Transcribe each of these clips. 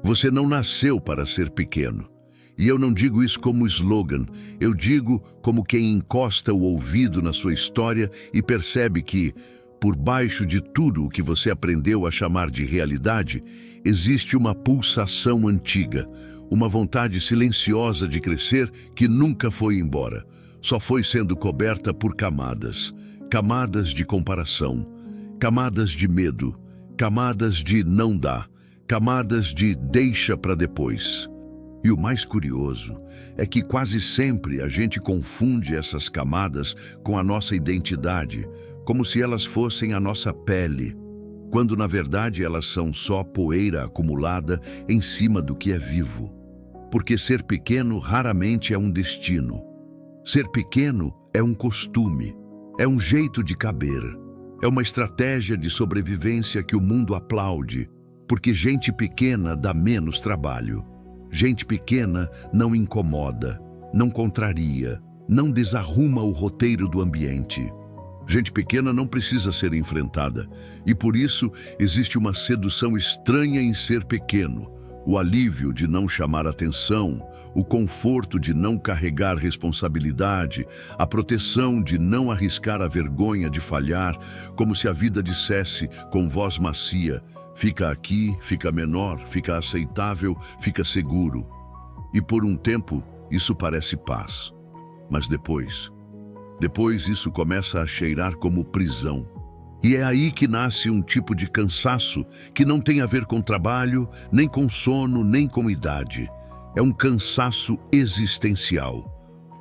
Você não nasceu para ser pequeno. E eu não digo isso como slogan, eu digo como quem encosta o ouvido na sua história e percebe que, por baixo de tudo o que você aprendeu a chamar de realidade, existe uma pulsação antiga, uma vontade silenciosa de crescer que nunca foi embora. Só foi sendo coberta por camadas, camadas de comparação, camadas de medo, camadas de não dá, camadas de deixa para depois. E o mais curioso é que quase sempre a gente confunde essas camadas com a nossa identidade, como se elas fossem a nossa pele, quando na verdade elas são só poeira acumulada em cima do que é vivo. Porque ser pequeno raramente é um destino. Ser pequeno é um costume, é um jeito de caber, é uma estratégia de sobrevivência que o mundo aplaude, porque gente pequena dá menos trabalho. Gente pequena não incomoda, não contraria, não desarruma o roteiro do ambiente. Gente pequena não precisa ser enfrentada, e por isso existe uma sedução estranha em ser pequeno, o alívio de não chamar atenção, o conforto de não carregar responsabilidade, a proteção de não arriscar a vergonha de falhar, como se a vida dissesse com voz macia: fica aqui, fica menor, fica aceitável, fica seguro. E por um tempo, isso parece paz. Mas depois isso começa a cheirar como prisão. E é aí que nasce um tipo de cansaço que não tem a ver com trabalho, nem com sono, nem com idade. É um cansaço existencial.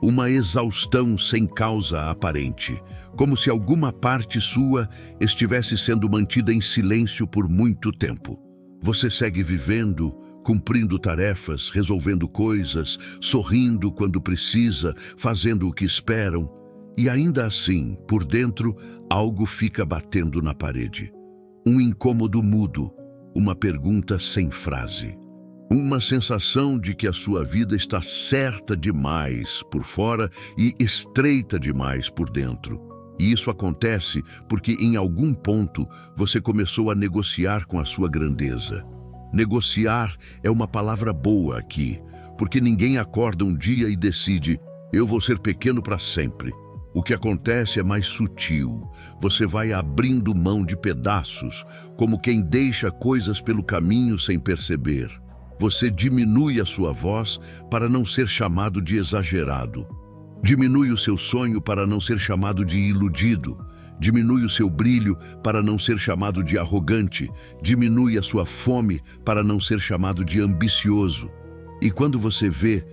Uma exaustão sem causa aparente, como se alguma parte sua estivesse sendo mantida em silêncio por muito tempo. Você segue vivendo, cumprindo tarefas, resolvendo coisas, sorrindo quando precisa, fazendo o que esperam, e ainda assim, por dentro, algo fica batendo na parede. Um incômodo mudo, uma pergunta sem frase. Uma sensação de que a sua vida está certa demais por fora e estreita demais por dentro. E isso acontece porque em algum ponto você começou a negociar com a sua grandeza. Negociar é uma palavra boa aqui, porque ninguém acorda um dia e decide: eu vou ser pequeno para sempre. O que acontece é mais sutil. Você vai abrindo mão de pedaços, como quem deixa coisas pelo caminho sem perceber. Você diminui a sua voz para não ser chamado de exagerado. Diminui o seu sonho para não ser chamado de iludido. Diminui o seu brilho para não ser chamado de arrogante. Diminui a sua fome para não ser chamado de ambicioso. E quando você vê,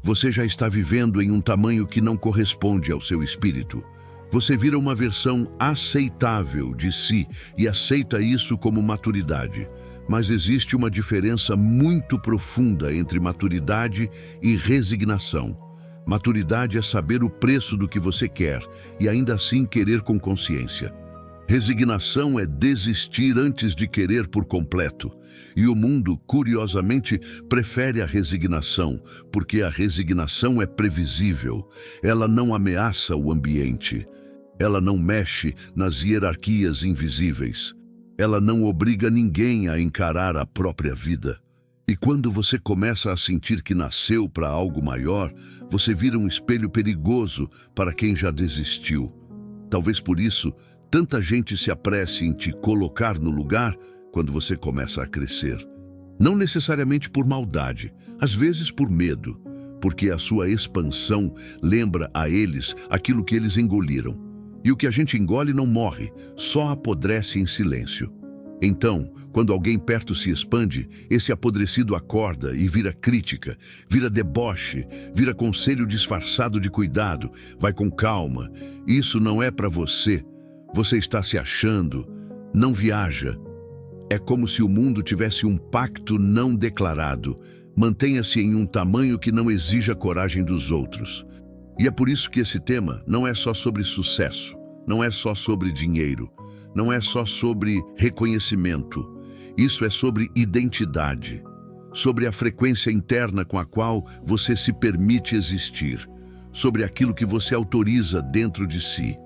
você já está vivendo em um tamanho que não corresponde ao seu espírito. Você vira uma versão aceitável de si e aceita isso como maturidade. Mas existe uma diferença muito profunda entre maturidade e resignação. Maturidade é saber o preço do que você quer e ainda assim querer com consciência. Resignação é desistir antes de querer por completo. E o mundo, curiosamente, prefere a resignação, porque a resignação é previsível. Ela não ameaça o ambiente. Ela não mexe nas hierarquias invisíveis. Ela não obriga ninguém a encarar a própria vida. E quando você começa a sentir que nasceu para algo maior, você vira um espelho perigoso para quem já desistiu. Talvez por isso, tanta gente se apresse em te colocar no lugar quando você começa a crescer. Não necessariamente por maldade, às vezes por medo, porque a sua expansão lembra a eles aquilo que eles engoliram. E o que a gente engole não morre, só apodrece em silêncio. Então, quando alguém perto se expande, esse apodrecido acorda e vira crítica, vira deboche, vira conselho disfarçado de cuidado. Vai com calma, isso não é para você. Você está se achando, não viaja. É como se o mundo tivesse um pacto não declarado. Mantenha-se em um tamanho que não exija coragem dos outros. E é por isso que esse tema não é só sobre sucesso, não é só sobre dinheiro, não é só sobre reconhecimento. Isso é sobre identidade, sobre a frequência interna com a qual você se permite existir, sobre aquilo que você autoriza dentro de si.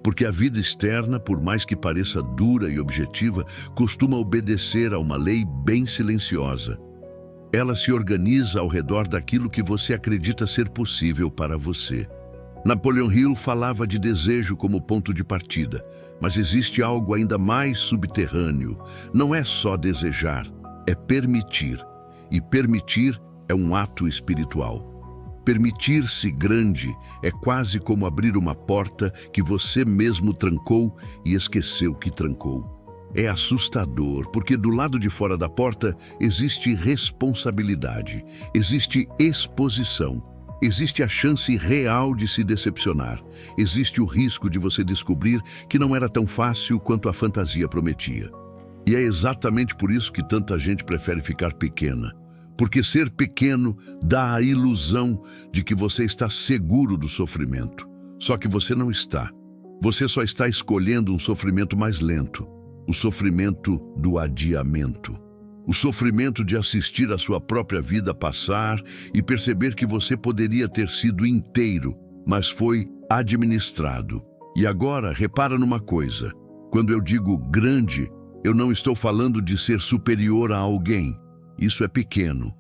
Porque a vida externa, por mais que pareça dura e objetiva, costuma obedecer a uma lei bem silenciosa. Ela se organiza ao redor daquilo que você acredita ser possível para você. Napoleon Hill falava de desejo como ponto de partida, mas existe algo ainda mais subterrâneo. Não é só desejar, é permitir. E permitir é um ato espiritual. Permitir-se grande é quase como abrir uma porta que você mesmo trancou e esqueceu que trancou. É assustador, porque do lado de fora da porta existe responsabilidade, existe exposição, existe a chance real de se decepcionar, existe o risco de você descobrir que não era tão fácil quanto a fantasia prometia. E é exatamente por isso que tanta gente prefere ficar pequena. Porque ser pequeno dá a ilusão de que você está seguro do sofrimento. Só que você não está. Você só está escolhendo um sofrimento mais lento. O sofrimento do adiamento. O sofrimento de assistir a sua própria vida passar e perceber que você poderia ter sido inteiro, mas foi administrado. E agora, repara numa coisa. Quando eu digo grande, eu não estou falando de ser superior a alguém. Isso é pequeno.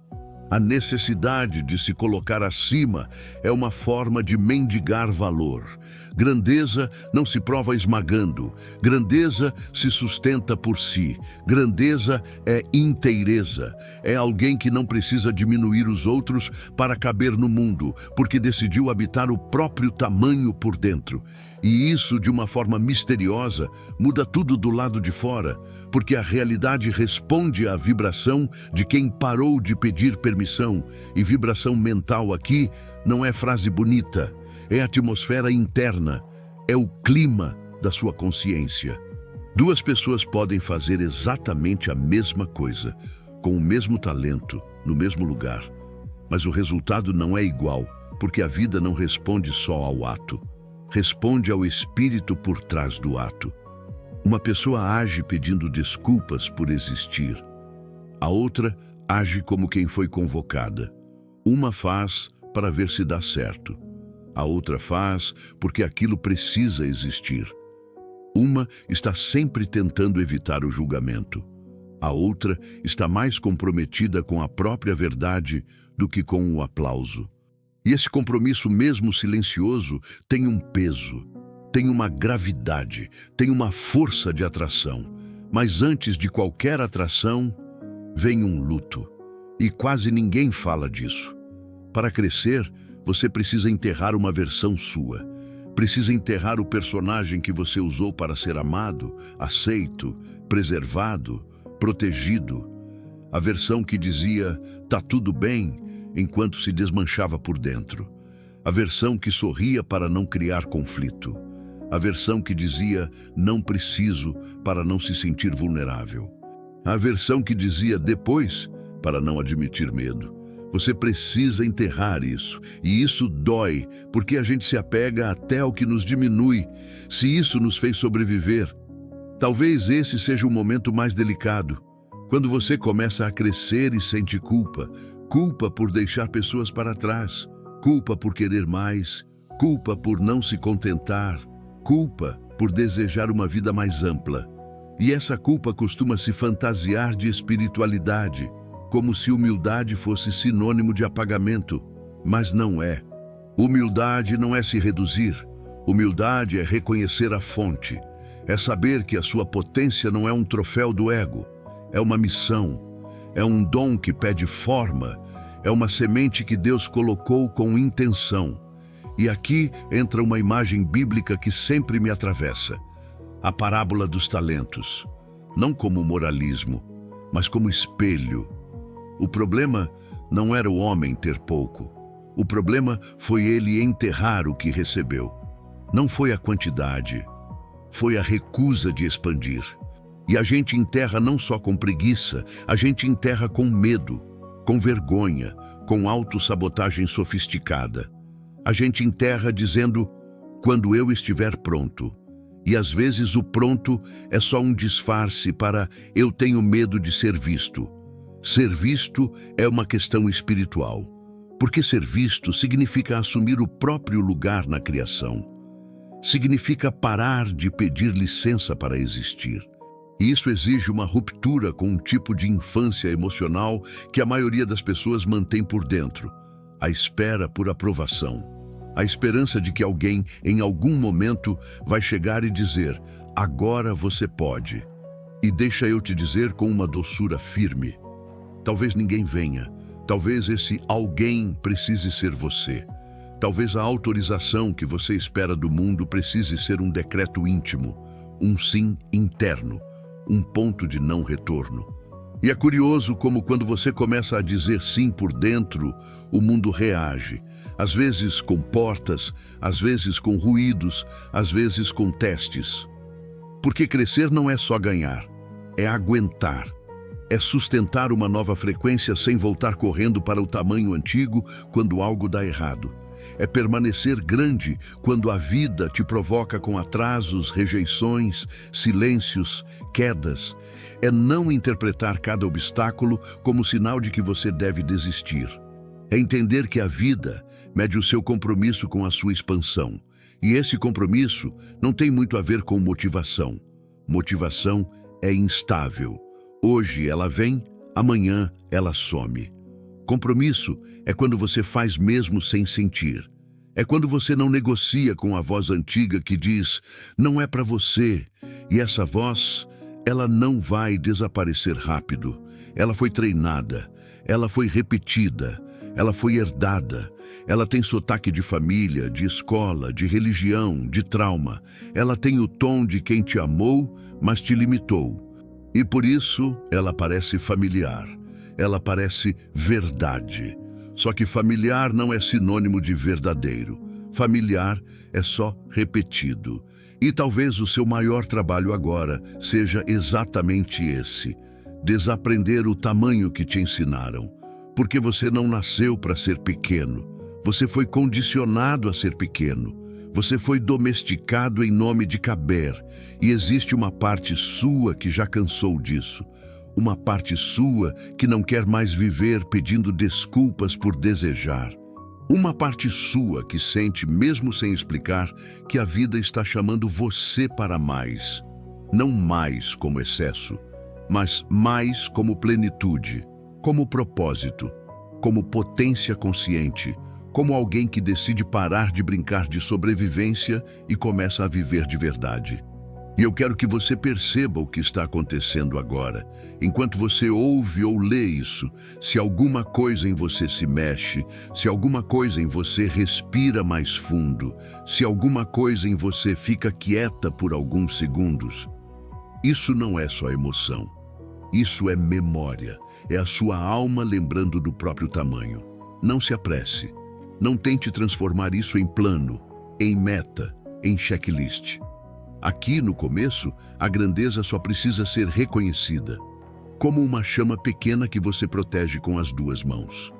A necessidade de se colocar acima é uma forma de mendigar valor. Grandeza não se prova esmagando. Grandeza se sustenta por si. Grandeza é inteireza. É alguém que não precisa diminuir os outros para caber no mundo, porque decidiu habitar o próprio tamanho por dentro. E isso, de uma forma misteriosa, muda tudo do lado de fora, porque a realidade responde à vibração de quem parou de pedir permissão. E vibração mental aqui não é frase bonita, é atmosfera interna, é o clima da sua consciência. Duas pessoas podem fazer exatamente a mesma coisa, com o mesmo talento, no mesmo lugar. Mas o resultado não é igual, porque a vida não responde só ao ato. Responde ao espírito por trás do ato. Uma pessoa age pedindo desculpas por existir. A outra age como quem foi convocada. Uma faz para ver se dá certo. A outra faz porque aquilo precisa existir. Uma está sempre tentando evitar o julgamento. A outra está mais comprometida com a própria verdade do que com o aplauso. E esse compromisso, mesmo silencioso, tem um peso, tem uma gravidade, tem uma força de atração. Mas antes de qualquer atração, vem um luto. E quase ninguém fala disso. Para crescer, você precisa enterrar uma versão sua. Precisa enterrar o personagem que você usou para ser amado, aceito, preservado, protegido. A versão que dizia, tá tudo bem, enquanto se desmanchava por dentro. A versão que sorria para não criar conflito. A versão que dizia, não preciso, para não se sentir vulnerável. A versão que dizia, depois, para não admitir medo. Você precisa enterrar isso, e isso dói, porque a gente se apega até ao que nos diminui, se isso nos fez sobreviver. Talvez esse seja o momento mais delicado, quando você começa a crescer e sente culpa. Culpa por deixar pessoas para trás, culpa por querer mais, culpa por não se contentar, culpa por desejar uma vida mais ampla. E essa culpa costuma se fantasiar de espiritualidade, como se humildade fosse sinônimo de apagamento, mas não é. Humildade não é se reduzir, humildade é reconhecer a fonte, é saber que a sua potência não é um troféu do ego, é uma missão. É um dom que pede forma, é uma semente que Deus colocou com intenção. E aqui entra uma imagem bíblica que sempre me atravessa. A parábola dos talentos. Não como moralismo, mas como espelho. O problema não era o homem ter pouco. O problema foi ele enterrar o que recebeu. Não foi a quantidade, foi a recusa de expandir. E a gente enterra não só com preguiça, a gente enterra com medo, com vergonha, com autossabotagem sofisticada. A gente enterra dizendo, quando eu estiver pronto. E às vezes o pronto é só um disfarce para eu tenho medo de ser visto. Ser visto é uma questão espiritual, porque ser visto significa assumir o próprio lugar na criação. Significa parar de pedir licença para existir. E isso exige uma ruptura com um tipo de infância emocional que a maioria das pessoas mantém por dentro: a espera por aprovação. A esperança de que alguém, em algum momento, vai chegar e dizer: agora você pode. E deixa eu te dizer com uma doçura firme: talvez ninguém venha. Talvez esse alguém precise ser você. Talvez a autorização que você espera do mundo precise ser um decreto íntimo, um sim interno, um ponto de não retorno. E é curioso como quando você começa a dizer sim por dentro, o mundo reage. Às vezes com portas, às vezes com ruídos, às vezes com testes. Porque crescer não é só ganhar, é aguentar. É sustentar uma nova frequência sem voltar correndo para o tamanho antigo quando algo dá errado. É permanecer grande quando a vida te provoca com atrasos, rejeições, silêncios, quedas. É não interpretar cada obstáculo como sinal de que você deve desistir. É entender que a vida mede o seu compromisso com a sua expansão. E esse compromisso não tem muito a ver com motivação. Motivação é instável. Hoje ela vem, amanhã ela some. Compromisso é quando você faz mesmo sem sentir. É quando você não negocia com a voz antiga que diz: não é para você. E essa voz, ela não vai desaparecer rápido. Ela foi treinada, ela foi repetida, ela foi herdada. Ela tem sotaque de família, de escola, de religião, de trauma. Ela tem o tom de quem te amou, mas te limitou. E por isso ela parece familiar, ela parece verdade. Só que familiar não é sinônimo de verdadeiro. Familiar é só repetido. E talvez o seu maior trabalho agora seja exatamente esse: desaprender o tamanho que te ensinaram. Porque você não nasceu para ser pequeno, você foi condicionado a ser pequeno. Você foi domesticado em nome de caber, e existe uma parte sua que já cansou disso. Uma parte sua que não quer mais viver pedindo desculpas por desejar. Uma parte sua que sente, mesmo sem explicar, que a vida está chamando você para mais. Não mais como excesso, mas mais como plenitude, como propósito, como potência consciente, como alguém que decide parar de brincar de sobrevivência e começa a viver de verdade. E eu quero que você perceba o que está acontecendo agora. Enquanto você ouve ou lê isso, se alguma coisa em você se mexe, se alguma coisa em você respira mais fundo, se alguma coisa em você fica quieta por alguns segundos, isso não é só emoção. Isso é memória. É a sua alma lembrando do próprio tamanho. Não se apresse. Não tente transformar isso em plano, em meta, em checklist. Aqui, no começo, a grandeza só precisa ser reconhecida, como uma chama pequena que você protege com as duas mãos.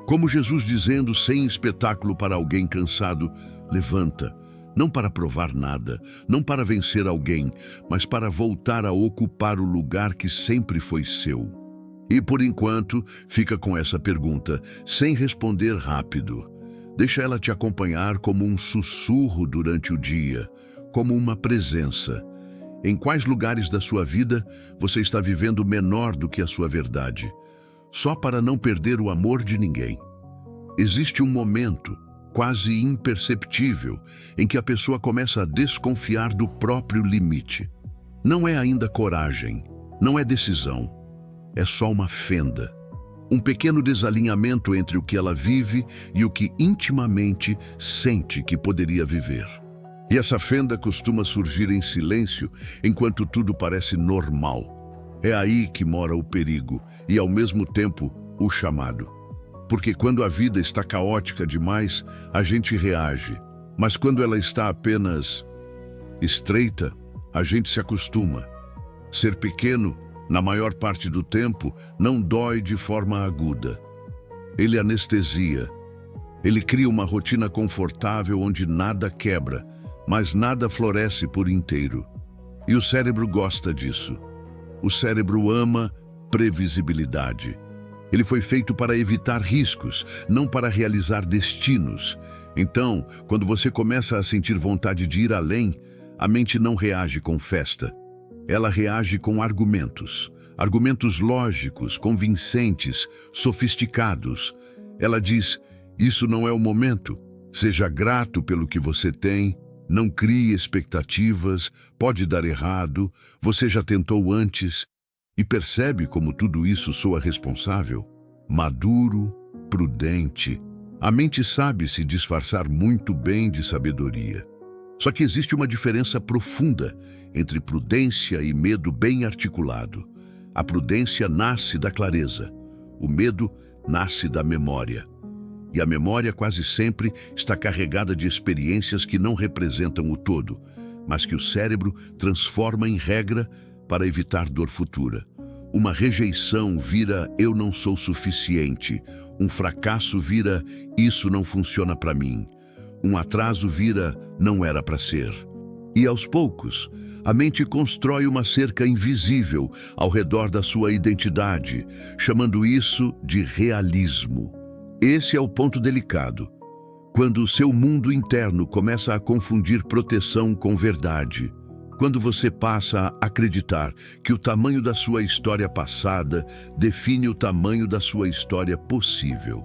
Como Jesus dizendo, sem espetáculo para alguém cansado: levanta, não para provar nada, não para vencer alguém, mas para voltar a ocupar o lugar que sempre foi seu. E por enquanto, fica com essa pergunta, sem responder rápido. Deixa ela te acompanhar como um sussurro durante o dia, como uma presença. Em quais lugares da sua vida você está vivendo menor do que a sua verdade, só para não perder o amor de ninguém? Existe um momento, quase imperceptível, em que a pessoa começa a desconfiar do próprio limite. Não é ainda coragem, não é decisão, é só uma fenda. Um pequeno desalinhamento entre o que ela vive e o que intimamente sente que poderia viver. E essa fenda costuma surgir em silêncio, enquanto tudo parece normal. É aí que mora o perigo e, ao mesmo tempo, o chamado. Porque quando a vida está caótica demais, a gente reage. Mas quando ela está apenas estreita, a gente se acostuma. Ser pequeno, na maior parte do tempo, não dói de forma aguda. Ele anestesia. Ele cria uma rotina confortável onde nada quebra, mas nada floresce por inteiro. E o cérebro gosta disso. O cérebro ama previsibilidade. Ele foi feito para evitar riscos, não para realizar destinos. Então, quando você começa a sentir vontade de ir além, a mente não reage com festa. Ela reage com argumentos, argumentos lógicos, convincentes, sofisticados. Ela diz: isso não é o momento. Seja grato pelo que você tem. Não crie expectativas. Pode dar errado. Você já tentou antes. E percebe como tudo isso soa responsável? Maduro, prudente. A mente sabe se disfarçar muito bem de sabedoria. Só que existe uma diferença profunda entre prudência e medo bem articulado. A prudência nasce da clareza. O medo nasce da memória. E a memória quase sempre está carregada de experiências que não representam o todo, mas que o cérebro transforma em regra para evitar dor futura. Uma rejeição vira eu não sou suficiente. Um fracasso vira isso não funciona para mim. Um atraso vira não era para ser. E aos poucos, a mente constrói uma cerca invisível ao redor da sua identidade, chamando isso de realismo. Esse é o ponto delicado. Quando o seu mundo interno começa a confundir proteção com verdade. Quando você passa a acreditar que o tamanho da sua história passada define o tamanho da sua história possível.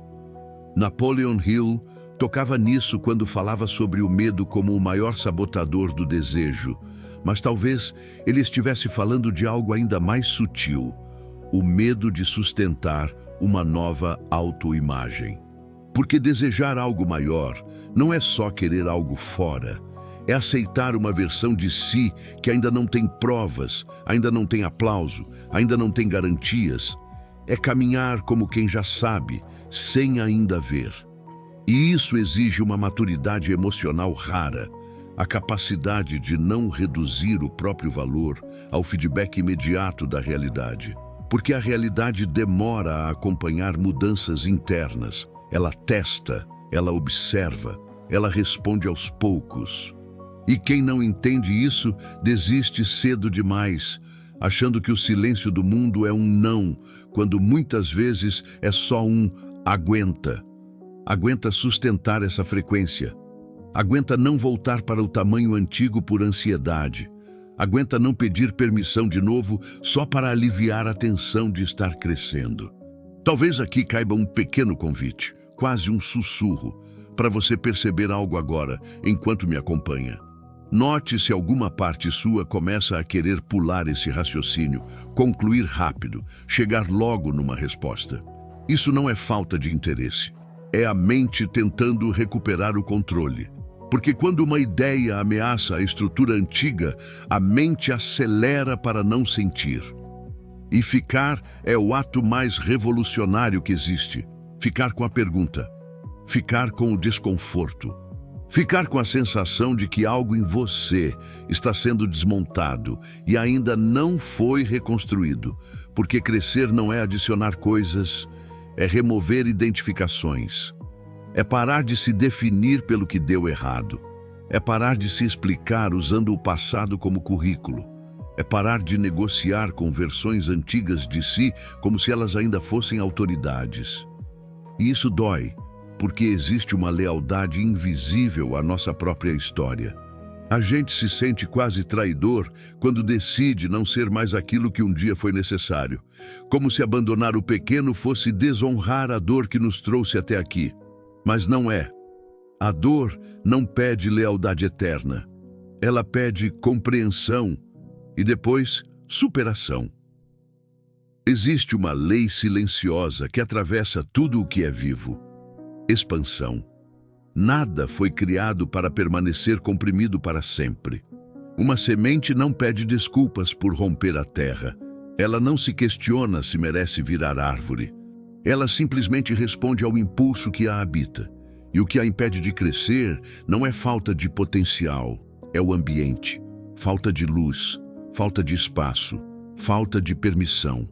Napoleon Hill tocava nisso quando falava sobre o medo como o maior sabotador do desejo, mas talvez ele estivesse falando de algo ainda mais sutil, o medo de sustentar uma nova autoimagem. Porque desejar algo maior não é só querer algo fora, é aceitar uma versão de si que ainda não tem provas, ainda não tem aplauso, ainda não tem garantias. É caminhar como quem já sabe, sem ainda ver. E isso exige uma maturidade emocional rara, a capacidade de não reduzir o próprio valor ao feedback imediato da realidade. Porque a realidade demora a acompanhar mudanças internas. Ela testa, ela observa, ela responde aos poucos. E quem não entende isso desiste cedo demais, achando que o silêncio do mundo é um não, quando muitas vezes é só um aguenta. Aguenta sustentar essa frequência. Aguenta não voltar para o tamanho antigo por ansiedade. Aguenta não pedir permissão de novo só para aliviar a tensão de estar crescendo. Talvez aqui caiba um pequeno convite, quase um sussurro, para você perceber algo agora, enquanto me acompanha. Note se alguma parte sua começa a querer pular esse raciocínio, concluir rápido, chegar logo numa resposta. Isso não é falta de interesse. É a mente tentando recuperar o controle. Porque quando uma ideia ameaça a estrutura antiga, a mente acelera para não sentir. E ficar é o ato mais revolucionário que existe. Ficar com a pergunta. Ficar com o desconforto. Ficar com a sensação de que algo em você está sendo desmontado e ainda não foi reconstruído. Porque crescer não é adicionar coisas, é remover identificações. É parar de se definir pelo que deu errado. É parar de se explicar usando o passado como currículo. É parar de negociar com versões antigas de si como se elas ainda fossem autoridades. E isso dói, porque existe uma lealdade invisível à nossa própria história. A gente se sente quase traidor quando decide não ser mais aquilo que um dia foi necessário, como se abandonar o pequeno fosse desonrar a dor que nos trouxe até aqui. Mas não é. A dor não pede lealdade eterna. Ela pede compreensão e depois superação. Existe uma lei silenciosa que atravessa tudo o que é vivo. Expansão. Nada foi criado para permanecer comprimido para sempre. Uma semente não pede desculpas por romper a terra. Ela não se questiona se merece virar árvore. Ela simplesmente responde ao impulso que a habita. E o que a impede de crescer não é falta de potencial, é o ambiente. Falta de luz, falta de espaço, falta de permissão.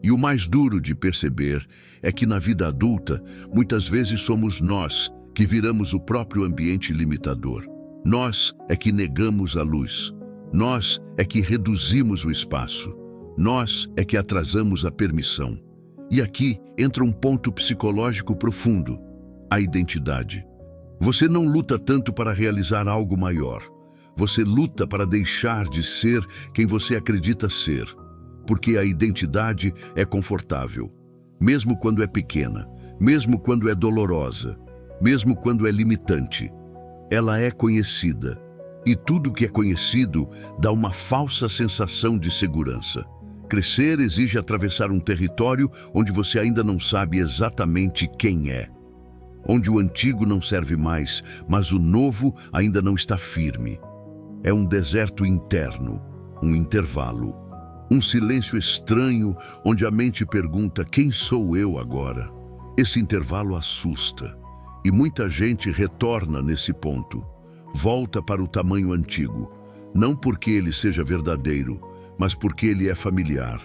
E o mais duro de perceber é que na vida adulta, muitas vezes somos nós que viramos o próprio ambiente limitador. Nós é que negamos a luz. Nós é que reduzimos o espaço. Nós é que atrasamos a permissão. E aqui entra um ponto psicológico profundo, a identidade. Você não luta tanto para realizar algo maior. Você luta para deixar de ser quem você acredita ser, porque a identidade é confortável, mesmo quando é pequena, mesmo quando é dolorosa, mesmo quando é limitante. Ela é conhecida, e tudo que é conhecido dá uma falsa sensação de segurança. Crescer exige atravessar um território onde você ainda não sabe exatamente quem é, onde o antigo não serve mais, mas o novo ainda não está firme. É um deserto interno, um intervalo, um silêncio estranho onde a mente pergunta: quem sou eu agora? Esse intervalo assusta, e muita gente retorna nesse ponto. Volta para o tamanho antigo, não porque ele seja verdadeiro, mas porque ele é familiar.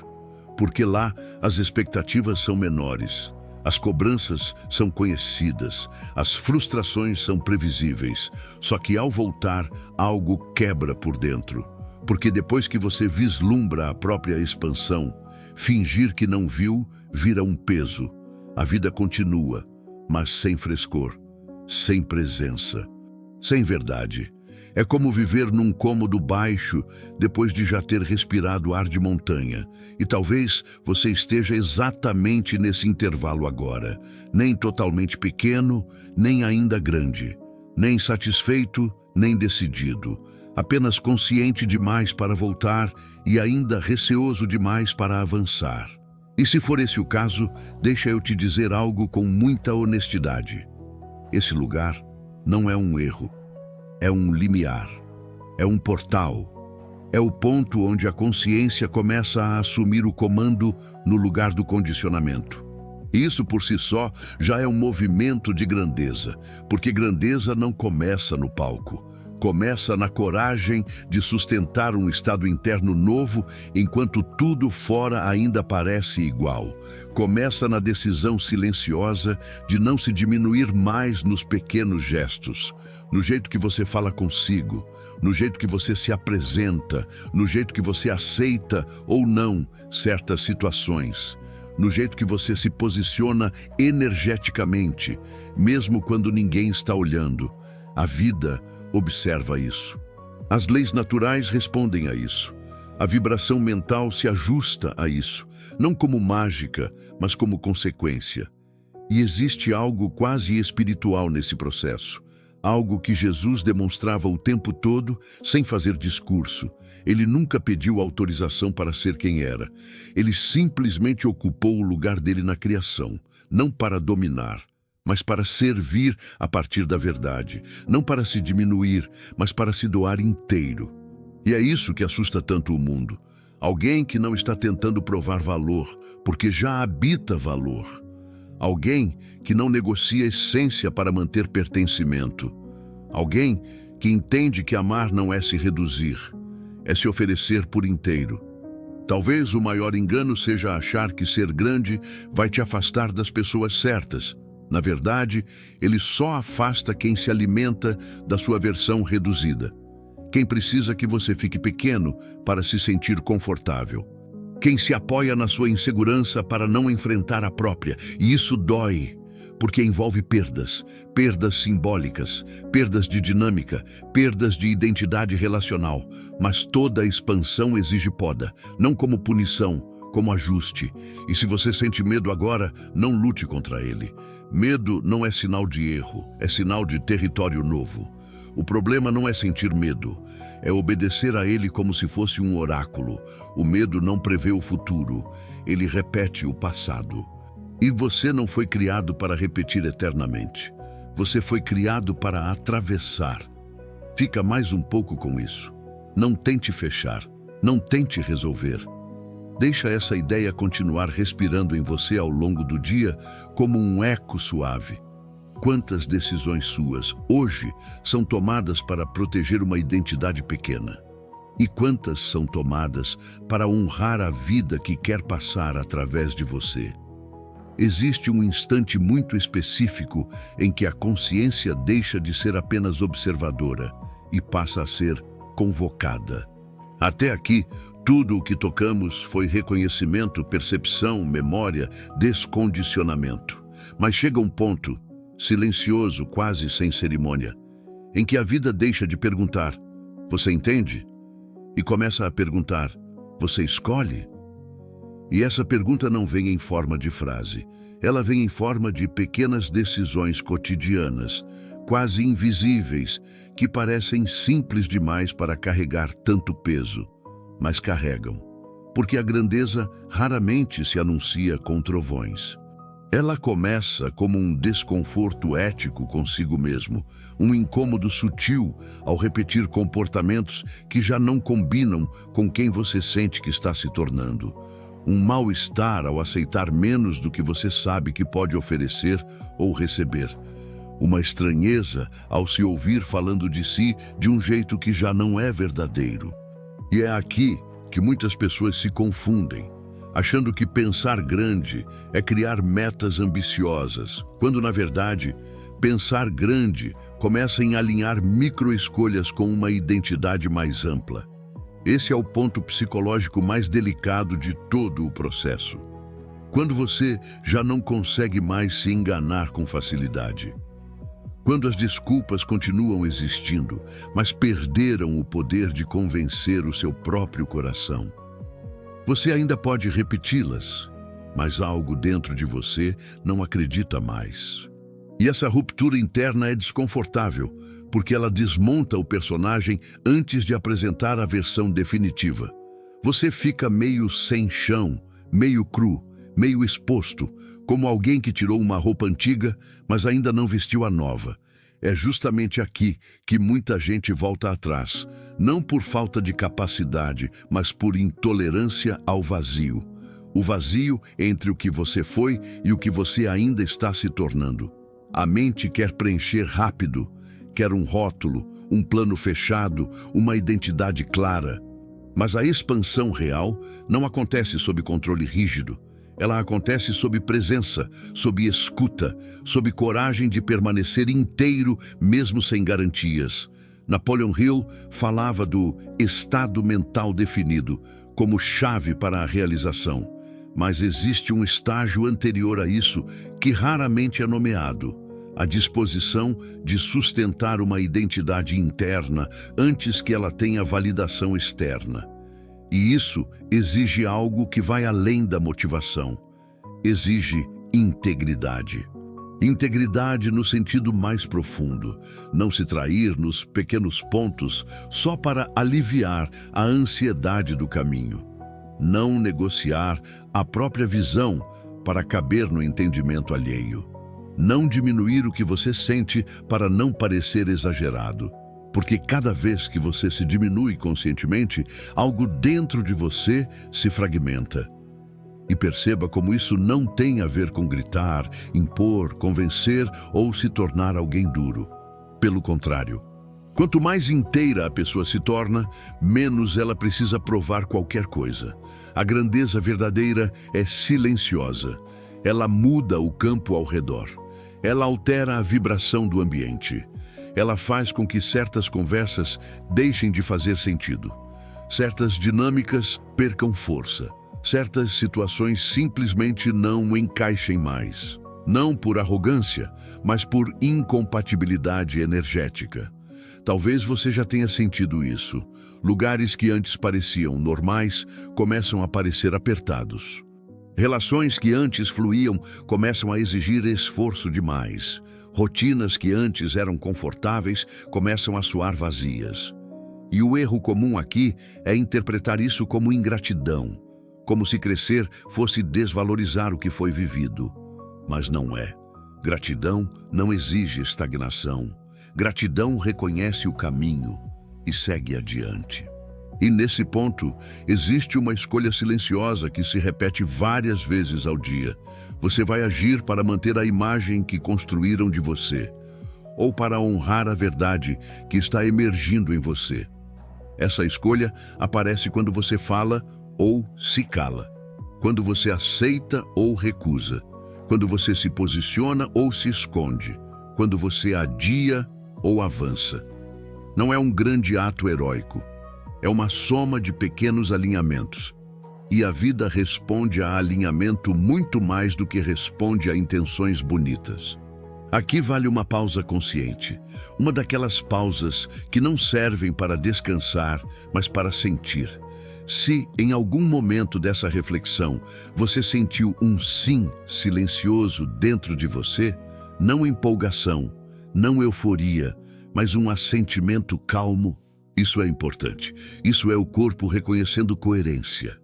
Porque lá as expectativas são menores, as cobranças são conhecidas, as frustrações são previsíveis. Só que ao voltar, algo quebra por dentro. Porque depois que você vislumbra a própria expansão, fingir que não viu vira um peso. A vida continua, mas sem frescor, sem presença, sem verdade. É como viver num cômodo baixo depois de já ter respirado ar de montanha. E talvez você esteja exatamente nesse intervalo agora, nem totalmente pequeno, nem ainda grande, nem satisfeito, nem decidido, apenas consciente demais para voltar e ainda receoso demais para avançar. E se for esse o caso, deixa eu te dizer algo com muita honestidade. Esse lugar não é um erro. É um limiar, é um portal, é o ponto onde a consciência começa a assumir o comando no lugar do condicionamento. Isso por si só já é um movimento de grandeza, porque grandeza não começa no palco, começa na coragem de sustentar um estado interno novo enquanto tudo fora ainda parece igual. Começa na decisão silenciosa de não se diminuir mais nos pequenos gestos, no jeito que você fala consigo, no jeito que você se apresenta, no jeito que você aceita ou não certas situações, no jeito que você se posiciona energeticamente, mesmo quando ninguém está olhando. A vida observa isso. As leis naturais respondem a isso. A vibração mental se ajusta a isso, não como mágica, mas como consequência. E existe algo quase espiritual nesse processo. Algo que Jesus demonstrava o tempo todo, sem fazer discurso. Ele nunca pediu autorização para ser quem era. Ele simplesmente ocupou o lugar dele na criação, não para dominar, mas para servir a partir da verdade. Não para se diminuir, mas para se doar inteiro. E é isso que assusta tanto o mundo. Alguém que não está tentando provar valor, porque já habita valor. Alguém que não negocia essência para manter pertencimento. Alguém que entende que amar não é se reduzir, é se oferecer por inteiro. Talvez o maior engano seja achar que ser grande vai te afastar das pessoas certas. Na verdade, ele só afasta quem se alimenta da sua versão reduzida. Quem precisa que você fique pequeno para se sentir confortável. Quem se apoia na sua insegurança para não enfrentar a própria. E isso dói, porque envolve perdas, perdas simbólicas, perdas de dinâmica, perdas de identidade relacional. Mas toda expansão exige poda, não como punição, como ajuste. E se você sente medo agora, não lute contra ele. Medo não é sinal de erro, é sinal de território novo. O problema não é sentir medo, é obedecer a ele como se fosse um oráculo. O medo não prevê o futuro, ele repete o passado. E você não foi criado para repetir eternamente. Você foi criado para atravessar. Fica mais um pouco com isso. Não tente fechar, não tente resolver. Deixa essa ideia continuar respirando em você ao longo do dia como um eco suave. Quantas decisões suas, hoje, são tomadas para proteger uma identidade pequena? E quantas são tomadas para honrar a vida que quer passar através de você? Existe um instante muito específico em que a consciência deixa de ser apenas observadora e passa a ser convocada. Até aqui, tudo o que tocamos foi reconhecimento, percepção, memória, descondicionamento. Mas chega um ponto, silencioso, quase sem cerimônia, em que a vida deixa de perguntar: Você entende? E começa a perguntar: você escolhe? E essa pergunta não vem em forma de frase. Ela vem em forma de pequenas decisões cotidianas, quase invisíveis, que parecem simples demais para carregar tanto peso, mas carregam, porque a grandeza raramente se anuncia com trovões. Ela começa como um desconforto ético consigo mesmo, um incômodo sutil ao repetir comportamentos que já não combinam com quem você sente que está se tornando. Um mal-estar ao aceitar menos do que você sabe que pode oferecer ou receber. Uma estranheza ao se ouvir falando de si de um jeito que já não é verdadeiro. E é aqui que muitas pessoas se confundem, achando que pensar grande é criar metas ambiciosas, quando, na verdade, pensar grande começa em alinhar microescolhas com uma identidade mais ampla. Esse é o ponto psicológico mais delicado de todo o processo. Quando você já não consegue mais se enganar com facilidade. Quando as desculpas continuam existindo, mas perderam o poder de convencer o seu próprio coração. Você ainda pode repeti-las, mas algo dentro de você não acredita mais. E essa ruptura interna é desconfortável, porque ela desmonta o personagem antes de apresentar a versão definitiva. Você fica meio sem chão, meio cru, meio exposto, como alguém que tirou uma roupa antiga, mas ainda não vestiu a nova. É justamente aqui que muita gente volta atrás, não por falta de capacidade, mas por intolerância ao vazio. O vazio entre o que você foi e o que você ainda está se tornando. A mente quer preencher rápido, quer um rótulo, um plano fechado, uma identidade clara. Mas a expansão real não acontece sob controle rígido. Ela acontece sob presença, sob escuta, sob coragem de permanecer inteiro mesmo sem garantias. Napoleon Hill falava do estado mental definido como chave para a realização. Mas existe um estágio anterior a isso que raramente é nomeado. A disposição de sustentar uma identidade interna antes que ela tenha validação externa. E isso exige algo que vai além da motivação. Exige integridade. Integridade no sentido mais profundo. Não se trair nos pequenos pontos só para aliviar a ansiedade do caminho. Não negociar a própria visão para caber no entendimento alheio. Não diminuir o que você sente para não parecer exagerado. Porque cada vez que você se diminui conscientemente, algo dentro de você se fragmenta. E perceba como isso não tem a ver com gritar, impor, convencer ou se tornar alguém duro. Pelo contrário, quanto mais inteira a pessoa se torna, menos ela precisa provar qualquer coisa. A grandeza verdadeira é silenciosa. Ela muda o campo ao redor. Ela altera a vibração do ambiente. Ela faz com que certas conversas deixem de fazer sentido. Certas dinâmicas percam força. Certas situações simplesmente não encaixem mais. Não por arrogância, mas por incompatibilidade energética. Talvez você já tenha sentido isso. Lugares que antes pareciam normais começam a parecer apertados. Relações que antes fluíam começam a exigir esforço demais. Rotinas que antes eram confortáveis começam a soar vazias. E o erro comum aqui é interpretar isso como ingratidão, como se crescer fosse desvalorizar o que foi vivido. Mas não é. Gratidão não exige estagnação. Gratidão reconhece o caminho e segue adiante. E nesse ponto, existe uma escolha silenciosa que se repete várias vezes ao dia. Você vai agir para manter a imagem que construíram de você, ou para honrar a verdade que está emergindo em você. Essa escolha aparece quando você fala ou se cala, quando você aceita ou recusa, quando você se posiciona ou se esconde, quando você adia ou avança. Não é um grande ato heróico. É uma soma de pequenos alinhamentos. E a vida responde a alinhamento muito mais do que responde a intenções bonitas. Aqui vale uma pausa consciente, uma daquelas pausas que não servem para descansar, mas para sentir. Se, em algum momento dessa reflexão, você sentiu um sim silencioso dentro de você, não empolgação, não euforia, mas um assentimento calmo, isso é importante. Isso é o corpo reconhecendo coerência.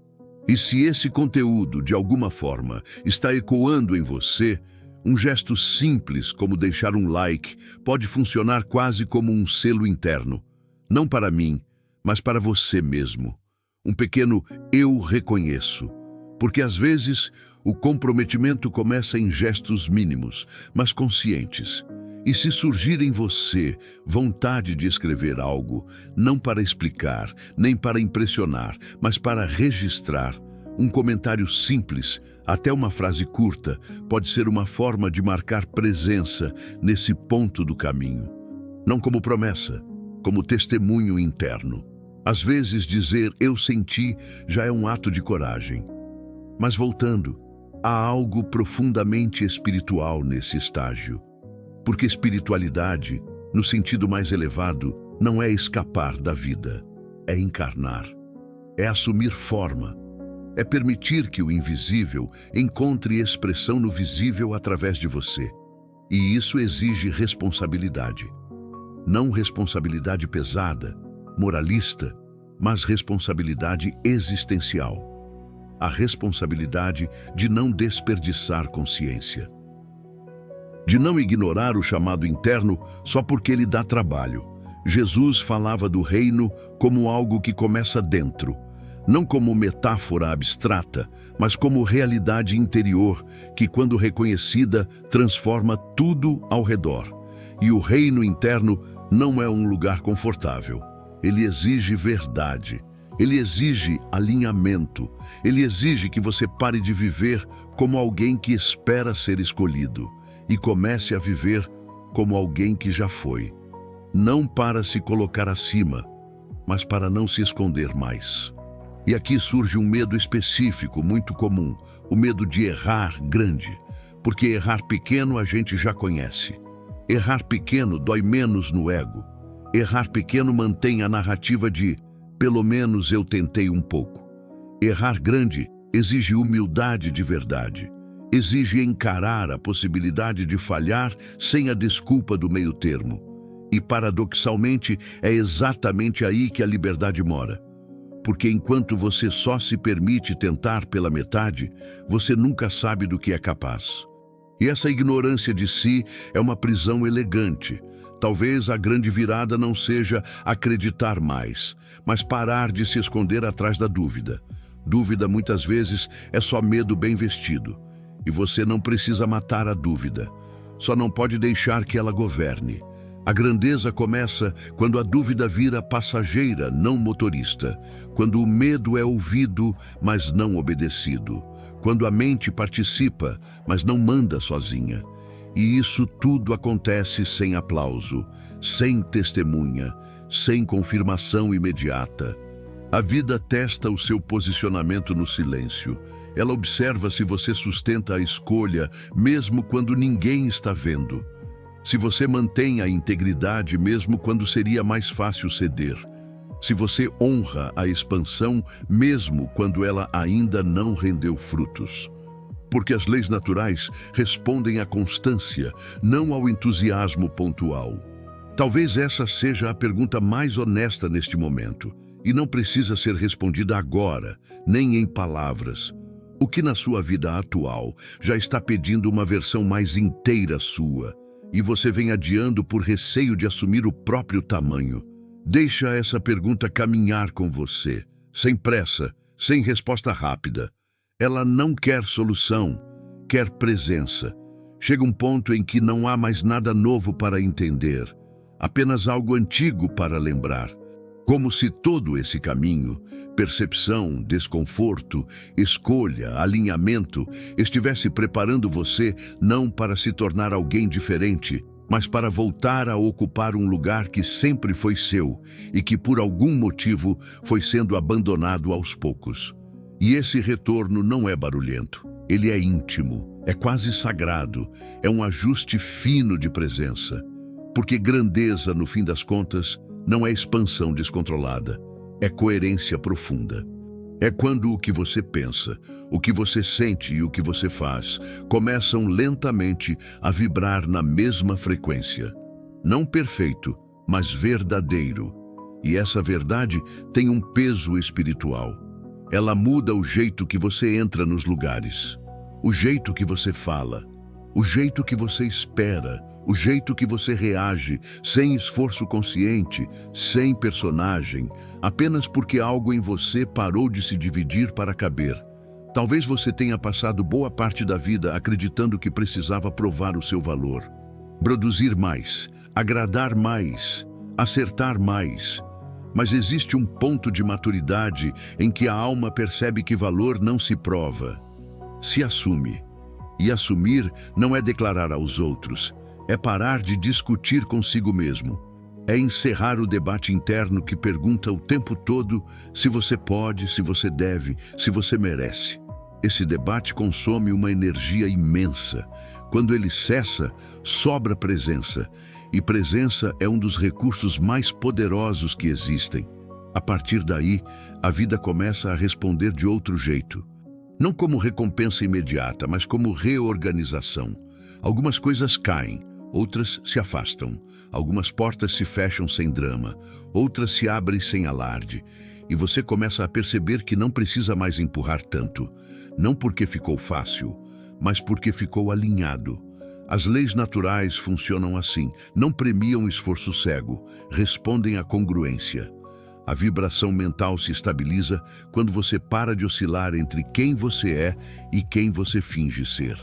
E se esse conteúdo, de alguma forma, está ecoando em você, um gesto simples como deixar um like pode funcionar quase como um selo interno. Não para mim, mas para você mesmo. Um pequeno eu reconheço. Porque às vezes o comprometimento começa em gestos mínimos, mas conscientes. E se surgir em você vontade de escrever algo, não para explicar, nem para impressionar, mas para registrar, um comentário simples, até uma frase curta, pode ser uma forma de marcar presença nesse ponto do caminho. Não como promessa, como testemunho interno. Às vezes dizer eu senti já é um ato de coragem. Mas voltando, há algo profundamente espiritual nesse estágio. Porque espiritualidade, no sentido mais elevado, não é escapar da vida, é encarnar, é assumir forma, é permitir que o invisível encontre expressão no visível através de você. E isso exige responsabilidade. Não responsabilidade pesada, moralista, mas responsabilidade existencial. A responsabilidade de não desperdiçar consciência. De não ignorar o chamado interno só porque ele dá trabalho. Jesus falava do reino como algo que começa dentro, não como metáfora abstrata, mas como realidade interior que, quando reconhecida, transforma tudo ao redor. E o reino interno não é um lugar confortável. Ele exige verdade. Ele exige alinhamento. Ele exige que você pare de viver como alguém que espera ser escolhido e comece a viver como alguém que já foi. Não para se colocar acima, mas para não se esconder mais. E aqui surge um medo específico, muito comum, o medo de errar grande, porque errar pequeno a gente já conhece. Errar pequeno dói menos no ego. Errar pequeno mantém a narrativa de pelo menos eu tentei um pouco. Errar grande exige humildade de verdade. Exige encarar a possibilidade de falhar sem a desculpa do meio termo. E, paradoxalmente, é exatamente aí que a liberdade mora. Porque enquanto você só se permite tentar pela metade, você nunca sabe do que é capaz. E essa ignorância de si é uma prisão elegante. Talvez a grande virada não seja acreditar mais, mas parar de se esconder atrás da dúvida. Dúvida, muitas vezes, é só medo bem vestido. E você não precisa matar a dúvida. Só não pode deixar que ela governe. A grandeza começa quando a dúvida vira passageira, não motorista. Quando o medo é ouvido, mas não obedecido. Quando a mente participa, mas não manda sozinha. E isso tudo acontece sem aplauso, sem testemunha, sem confirmação imediata. A vida testa o seu posicionamento no silêncio. Ela observa se você sustenta a escolha, mesmo quando ninguém está vendo. Se você mantém a integridade, mesmo quando seria mais fácil ceder. Se você honra a expansão, mesmo quando ela ainda não rendeu frutos. Porque as leis naturais respondem à constância, não ao entusiasmo pontual. Talvez essa seja a pergunta mais honesta neste momento, e não precisa ser respondida agora, nem em palavras. O que na sua vida atual já está pedindo uma versão mais inteira sua, e você vem adiando por receio de assumir o próprio tamanho? Deixa essa pergunta caminhar com você, sem pressa, sem resposta rápida. Ela não quer solução, quer presença. Chega um ponto em que não há mais nada novo para entender, apenas algo antigo para lembrar. Como se todo esse caminho, percepção, desconforto, escolha, alinhamento, estivesse preparando você não para se tornar alguém diferente, mas para voltar a ocupar um lugar que sempre foi seu e que por algum motivo foi sendo abandonado aos poucos. E esse retorno não é barulhento, ele é íntimo. É quase sagrado, é um ajuste fino de presença. Porque grandeza, no fim das contas, não é expansão descontrolada, é coerência profunda. É quando o que você pensa, o que você sente e o que você faz começam lentamente a vibrar na mesma frequência. Não perfeito, mas verdadeiro. E essa verdade tem um peso espiritual. Ela muda o jeito que você entra nos lugares, o jeito que você fala, o jeito que você espera, o jeito que você reage, sem esforço consciente, sem personagem, apenas porque algo em você parou de se dividir para caber. Talvez você tenha passado boa parte da vida acreditando que precisava provar o seu valor, produzir mais, agradar mais, acertar mais. Mas existe um ponto de maturidade em que a alma percebe que valor não se prova, se assume. E assumir não é declarar aos outros, é parar de discutir consigo mesmo. É encerrar o debate interno que pergunta o tempo todo se você pode, se você deve, se você merece. Esse debate consome uma energia imensa. Quando ele cessa, sobra presença. E presença é um dos recursos mais poderosos que existem. A partir daí, a vida começa a responder de outro jeito. Não como recompensa imediata, mas como reorganização. Algumas coisas caem, outras se afastam. Algumas portas se fecham sem drama, outras se abrem sem alarde. E você começa a perceber que não precisa mais empurrar tanto. Não porque ficou fácil, mas porque ficou alinhado. As leis naturais funcionam assim, não premiam esforço cego, respondem à congruência. A vibração mental se estabiliza quando você para de oscilar entre quem você é e quem você finge ser.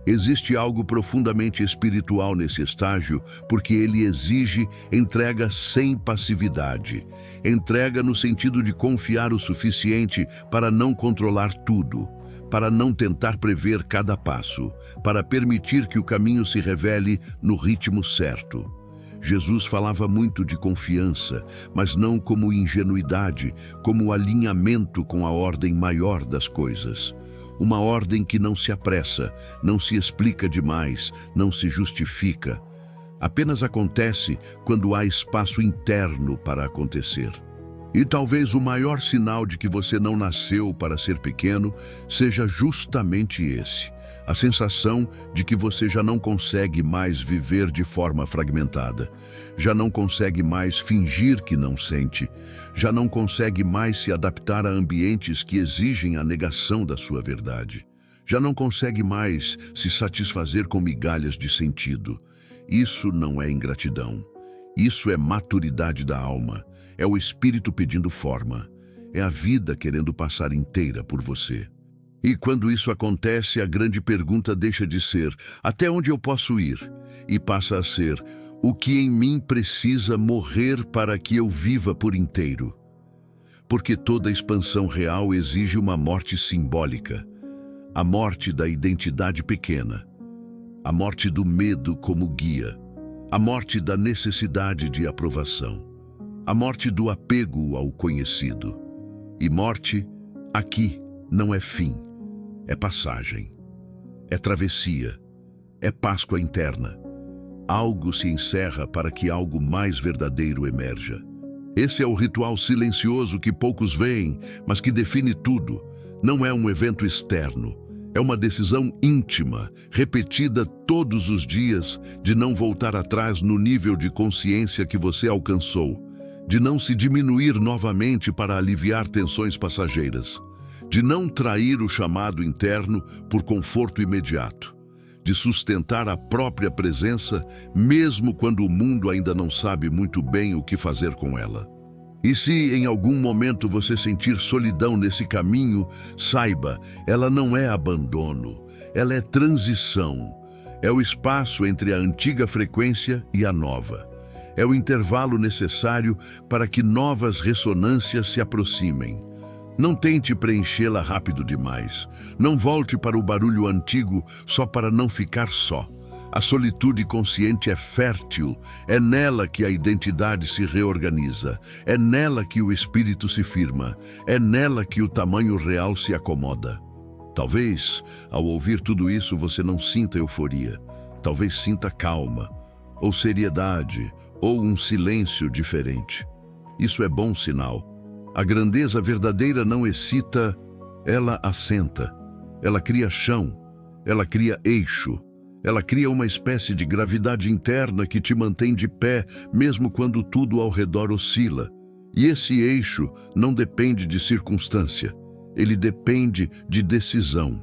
Existe algo profundamente espiritual nesse estágio, porque ele exige entrega sem passividade. Entrega no sentido de confiar o suficiente para não controlar tudo, para não tentar prever cada passo, para permitir que o caminho se revele no ritmo certo. Jesus falava muito de confiança, mas não como ingenuidade, como alinhamento com a ordem maior das coisas. Uma ordem que não se apressa, não se explica demais, não se justifica. Apenas acontece quando há espaço interno para acontecer. E talvez o maior sinal de que você não nasceu para ser pequeno seja justamente esse. A sensação de que você já não consegue mais viver de forma fragmentada. Já não consegue mais fingir que não sente. Já não consegue mais se adaptar a ambientes que exigem a negação da sua verdade. Já não consegue mais se satisfazer com migalhas de sentido. Isso não é ingratidão. Isso é maturidade da alma. É o espírito pedindo forma. É a vida querendo passar inteira por você. E quando isso acontece, a grande pergunta deixa de ser: até onde eu posso ir? E passa a ser: o que em mim precisa morrer para que eu viva por inteiro? Porque toda expansão real exige uma morte simbólica. A morte da identidade pequena. A morte do medo como guia. A morte da necessidade de aprovação. A morte do apego ao conhecido. E morte, aqui, não é fim. É passagem, é travessia, é Páscoa interna. Algo se encerra para que algo mais verdadeiro emerja. Esse é o ritual silencioso que poucos veem, mas que define tudo. Não é um evento externo, é uma decisão íntima, repetida todos os dias, de não voltar atrás no nível de consciência que você alcançou, de não se diminuir novamente para aliviar tensões passageiras. De não trair o chamado interno por conforto imediato, de sustentar a própria presença, mesmo quando o mundo ainda não sabe muito bem o que fazer com ela. E se em algum momento você sentir solidão nesse caminho, saiba, ela não é abandono, ela é transição. É o espaço entre a antiga frequência e a nova. É o intervalo necessário para que novas ressonâncias se aproximem. Não tente preenchê-la rápido demais. Não volte para o barulho antigo só para não ficar só. A solitude consciente é fértil. É nela que a identidade se reorganiza. É nela que o espírito se firma. É nela que o tamanho real se acomoda. Talvez, ao ouvir tudo isso, você não sinta euforia. Talvez sinta calma, ou seriedade, ou um silêncio diferente. Isso é bom sinal. A grandeza verdadeira não excita, ela assenta. Ela cria chão, ela cria eixo. Ela cria uma espécie de gravidade interna que te mantém de pé, mesmo quando tudo ao redor oscila. E esse eixo não depende de circunstância, ele depende de decisão.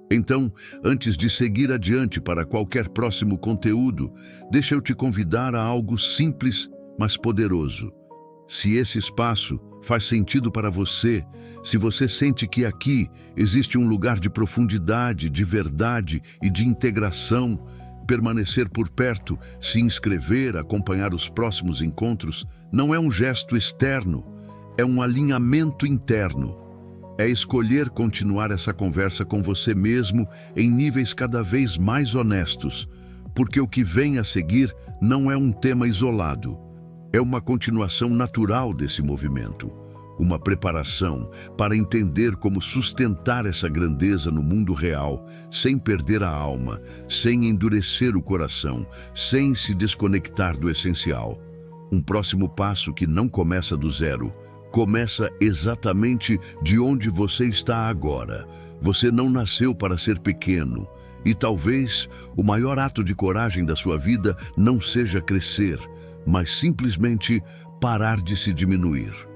Então, antes de seguir adiante para qualquer próximo conteúdo, deixa eu te convidar a algo simples, mas poderoso. Se esse espaço faz sentido para você, se você sente que aqui existe um lugar de profundidade, de verdade e de integração, permanecer por perto, se inscrever, acompanhar os próximos encontros, não é um gesto externo, é um alinhamento interno. É escolher continuar essa conversa com você mesmo em níveis cada vez mais honestos, porque o que vem a seguir não é um tema isolado. É uma continuação natural desse movimento, uma preparação para entender como sustentar essa grandeza no mundo real, sem perder a alma, sem endurecer o coração, sem se desconectar do essencial. Um próximo passo que não começa do zero, começa exatamente de onde você está agora. Você não nasceu para ser pequeno, e talvez o maior ato de coragem da sua vida não seja crescer, mas simplesmente parar de se diminuir.